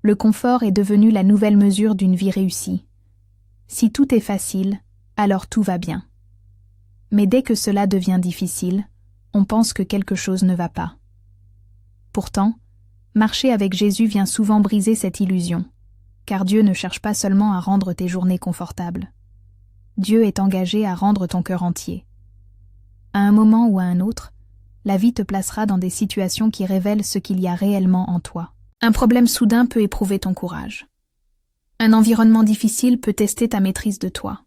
Le confort est devenu la nouvelle mesure d'une vie réussie. Si tout est facile, alors tout va bien. Mais dès que cela devient difficile, on pense que quelque chose ne va pas. Pourtant, marcher avec Jésus vient souvent briser cette illusion, car Dieu ne cherche pas seulement à rendre tes journées confortables. Dieu est engagé à rendre ton cœur entier. À un moment ou à un autre, la vie te placera dans des situations qui révèlent ce qu'il y a réellement en toi. Un problème soudain peut éprouver ton courage. Un environnement difficile peut tester ta maîtrise de toi.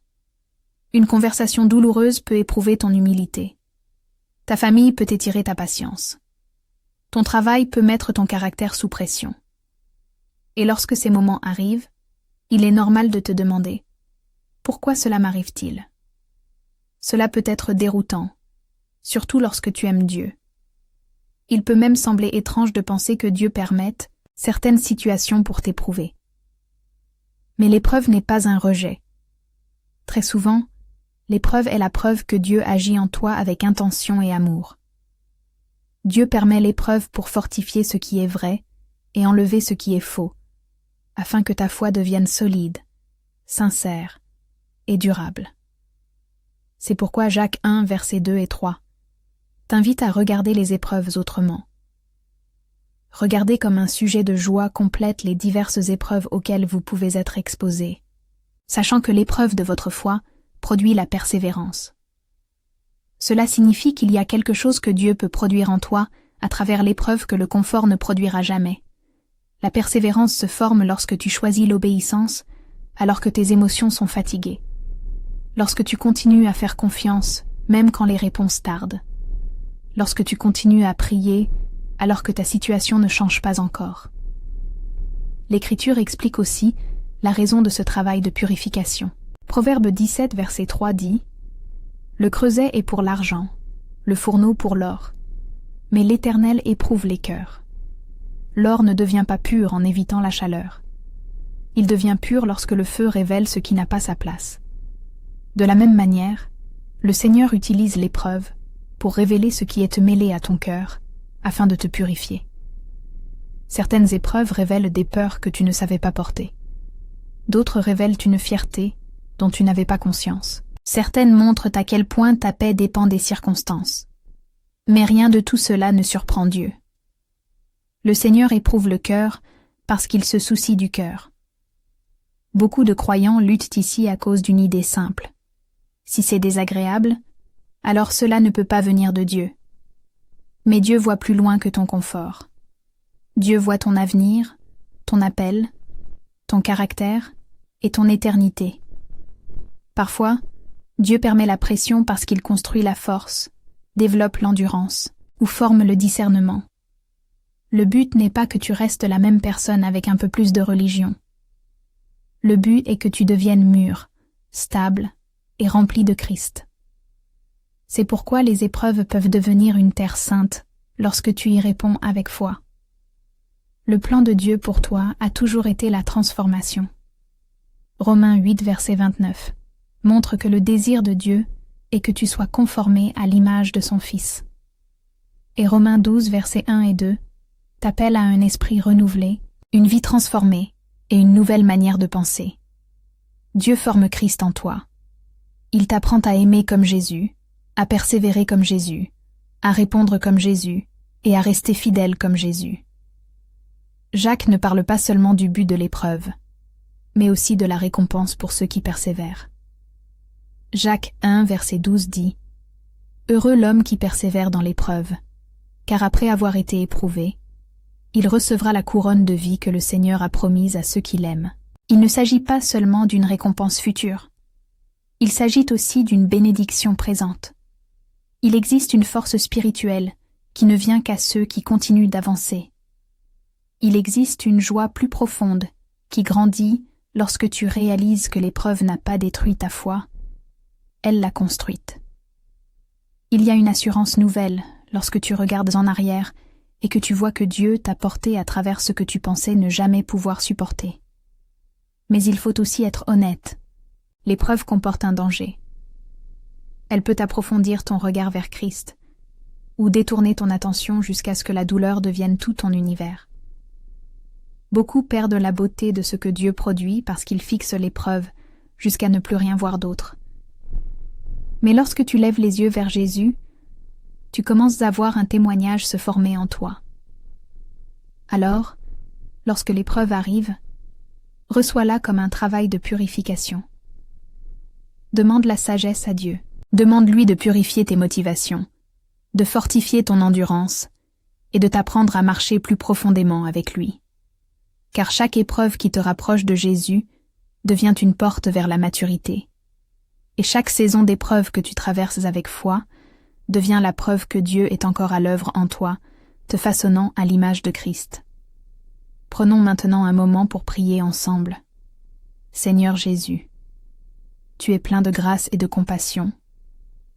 Une conversation douloureuse peut éprouver ton humilité. Ta famille peut étirer ta patience. Ton travail peut mettre ton caractère sous pression. Et lorsque ces moments arrivent, il est normal de te demander « Pourquoi cela m'arrive-t-il » Cela peut être déroutant, surtout lorsque tu aimes Dieu. Il peut même sembler étrange de penser que Dieu permette certaines situations pour t'éprouver. Mais l'épreuve n'est pas un rejet. Très souvent, l'épreuve est la preuve que Dieu agit en toi avec intention et amour. Dieu permet l'épreuve pour fortifier ce qui est vrai et enlever ce qui est faux, afin que ta foi devienne solide, sincère et durable. C'est pourquoi Jacques 1, versets 2 et 3 t'invite à regarder les épreuves autrement. Regardez comme un sujet de joie complète les diverses épreuves auxquelles vous pouvez être exposés, sachant que l'épreuve de votre foi produit la persévérance. Cela signifie qu'il y a quelque chose que Dieu peut produire en toi à travers l'épreuve que le confort ne produira jamais. La persévérance se forme lorsque tu choisis l'obéissance, alors que tes émotions sont fatiguées. Lorsque tu continues à faire confiance, même quand les réponses tardent. Lorsque tu continues à prier, alors que ta situation ne change pas encore. L'Écriture explique aussi la raison de ce travail de purification. Proverbe 17, verset 3 dit « Le creuset est pour l'argent, le fourneau pour l'or, mais l'Éternel éprouve les cœurs. L'or ne devient pas pur en évitant la chaleur. Il devient pur lorsque le feu révèle ce qui n'a pas sa place. De la même manière, le Seigneur utilise l'épreuve pour révéler ce qui est mêlé à ton cœur, afin de te purifier. Certaines épreuves révèlent des peurs que tu ne savais pas porter. D'autres révèlent une fierté dont tu n'avais pas conscience. Certaines montrent à quel point ta paix dépend des circonstances. Mais rien de tout cela ne surprend Dieu. Le Seigneur éprouve le cœur parce qu'il se soucie du cœur. Beaucoup de croyants luttent ici à cause d'une idée simple. Si c'est désagréable, alors cela ne peut pas venir de Dieu. Mais Dieu voit plus loin que ton confort. Dieu voit ton avenir, ton appel, ton caractère et ton éternité. Parfois, Dieu permet la pression parce qu'il construit la force, développe l'endurance ou forme le discernement. Le but n'est pas que tu restes la même personne avec un peu plus de religion. Le but est que tu deviennes mûr, stable et rempli de Christ. C'est pourquoi les épreuves peuvent devenir une terre sainte lorsque tu y réponds avec foi. Le plan de Dieu pour toi a toujours été la transformation. Romains 8, verset 29 montre que le désir de Dieu est que tu sois conformé à l'image de son Fils. Et Romains 12, versets 1 et 2 t'appelle à un esprit renouvelé, une vie transformée et une nouvelle manière de penser. Dieu forme Christ en toi. Il t'apprend à aimer comme Jésus, à persévérer comme Jésus, à répondre comme Jésus et à rester fidèle comme Jésus. Jacques ne parle pas seulement du but de l'épreuve, mais aussi de la récompense pour ceux qui persévèrent. Jacques 1, verset 12 dit « Heureux l'homme qui persévère dans l'épreuve, car après avoir été éprouvé, il recevra la couronne de vie que le Seigneur a promise à ceux qui l'aiment. » Il ne s'agit pas seulement d'une récompense future. Il s'agit aussi d'une bénédiction présente. Il existe une force spirituelle qui ne vient qu'à ceux qui continuent d'avancer. Il existe une joie plus profonde qui grandit lorsque tu réalises que l'épreuve n'a pas détruit ta foi, elle l'a construite. Il y a une assurance nouvelle lorsque tu regardes en arrière et que tu vois que Dieu t'a porté à travers ce que tu pensais ne jamais pouvoir supporter. Mais il faut aussi être honnête. L'épreuve comporte un danger. Elle peut approfondir ton regard vers Christ ou détourner ton attention jusqu'à ce que la douleur devienne tout ton univers. Beaucoup perdent la beauté de ce que Dieu produit parce qu'ils fixent l'épreuve jusqu'à ne plus rien voir d'autre. Mais lorsque tu lèves les yeux vers Jésus, tu commences à voir un témoignage se former en toi. Alors, lorsque l'épreuve arrive, reçois-la comme un travail de purification. Demande la sagesse à Dieu. Demande-lui de purifier tes motivations, de fortifier ton endurance et de t'apprendre à marcher plus profondément avec lui. Car chaque épreuve qui te rapproche de Jésus devient une porte vers la maturité. Et chaque saison d'épreuve que tu traverses avec foi devient la preuve que Dieu est encore à l'œuvre en toi, te façonnant à l'image de Christ. Prenons maintenant un moment pour prier ensemble. Seigneur Jésus, tu es plein de grâce et de compassion,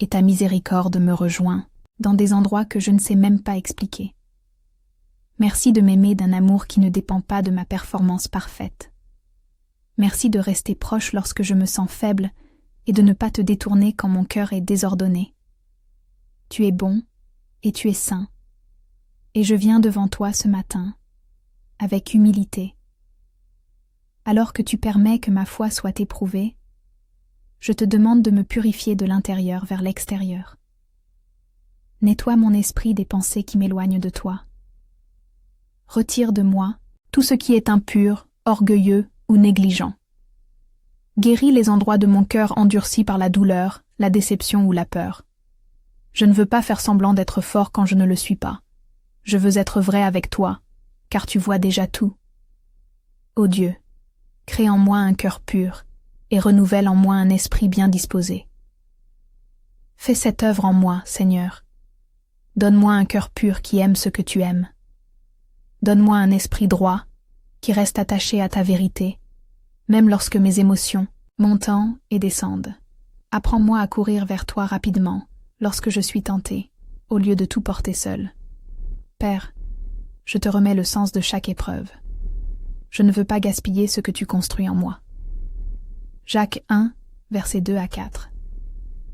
et ta miséricorde me rejoint dans des endroits que je ne sais même pas expliquer. Merci de m'aimer d'un amour qui ne dépend pas de ma performance parfaite. Merci de rester proche lorsque je me sens faible et de ne pas te détourner quand mon cœur est désordonné. Tu es bon et tu es saint, et je viens devant toi ce matin, avec humilité. Alors que tu permets que ma foi soit éprouvée, je te demande de me purifier de l'intérieur vers l'extérieur. Nettoie mon esprit des pensées qui m'éloignent de toi. Retire de moi tout ce qui est impur, orgueilleux ou négligent. Guéris les endroits de mon cœur endurcis par la douleur, la déception ou la peur. Je ne veux pas faire semblant d'être fort quand je ne le suis pas. Je veux être vrai avec toi, car tu vois déjà tout. Ô Dieu, crée en moi un cœur pur et renouvelle en moi un esprit bien disposé. Fais cette œuvre en moi, Seigneur. Donne-moi un cœur pur qui aime ce que tu aimes. Donne-moi un esprit droit qui reste attaché à ta vérité, même lorsque mes émotions montent et descendent. Apprends-moi à courir vers toi rapidement lorsque je suis tenté, au lieu de tout porter seul. Père, je te remets le sens de chaque épreuve. Je ne veux pas gaspiller ce que tu construis en moi. Jacques 1, versets 2 à 4.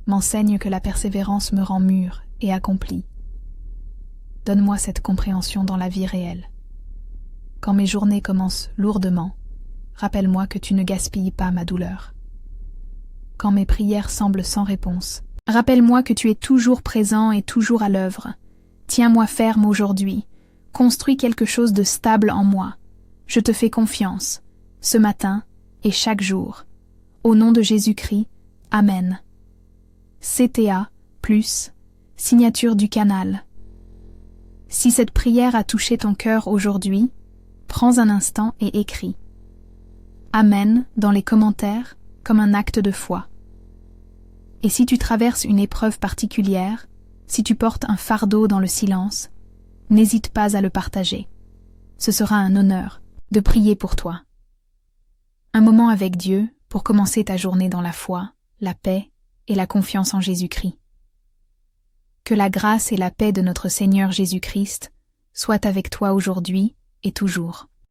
M'enseigne que la persévérance me rend mûr et accompli. Donne-moi cette compréhension dans la vie réelle. Quand mes journées commencent lourdement, rappelle-moi que tu ne gaspilles pas ma douleur. Quand mes prières semblent sans réponse, rappelle-moi que tu es toujours présent et toujours à l'œuvre. Tiens-moi ferme aujourd'hui. Construis quelque chose de stable en moi. Je te fais confiance, ce matin et chaque jour. Au nom de Jésus-Christ, Amen. CTA, signature du canal. Si cette prière a touché ton cœur aujourd'hui, prends un instant et écris Amen dans les commentaires comme un acte de foi. Et si tu traverses une épreuve particulière, si tu portes un fardeau dans le silence, n'hésite pas à le partager. Ce sera un honneur de prier pour toi. Un moment avec Dieu pour commencer ta journée dans la foi, la paix et la confiance en Jésus-Christ. Que la grâce et la paix de notre Seigneur Jésus-Christ soient avec toi aujourd'hui et toujours.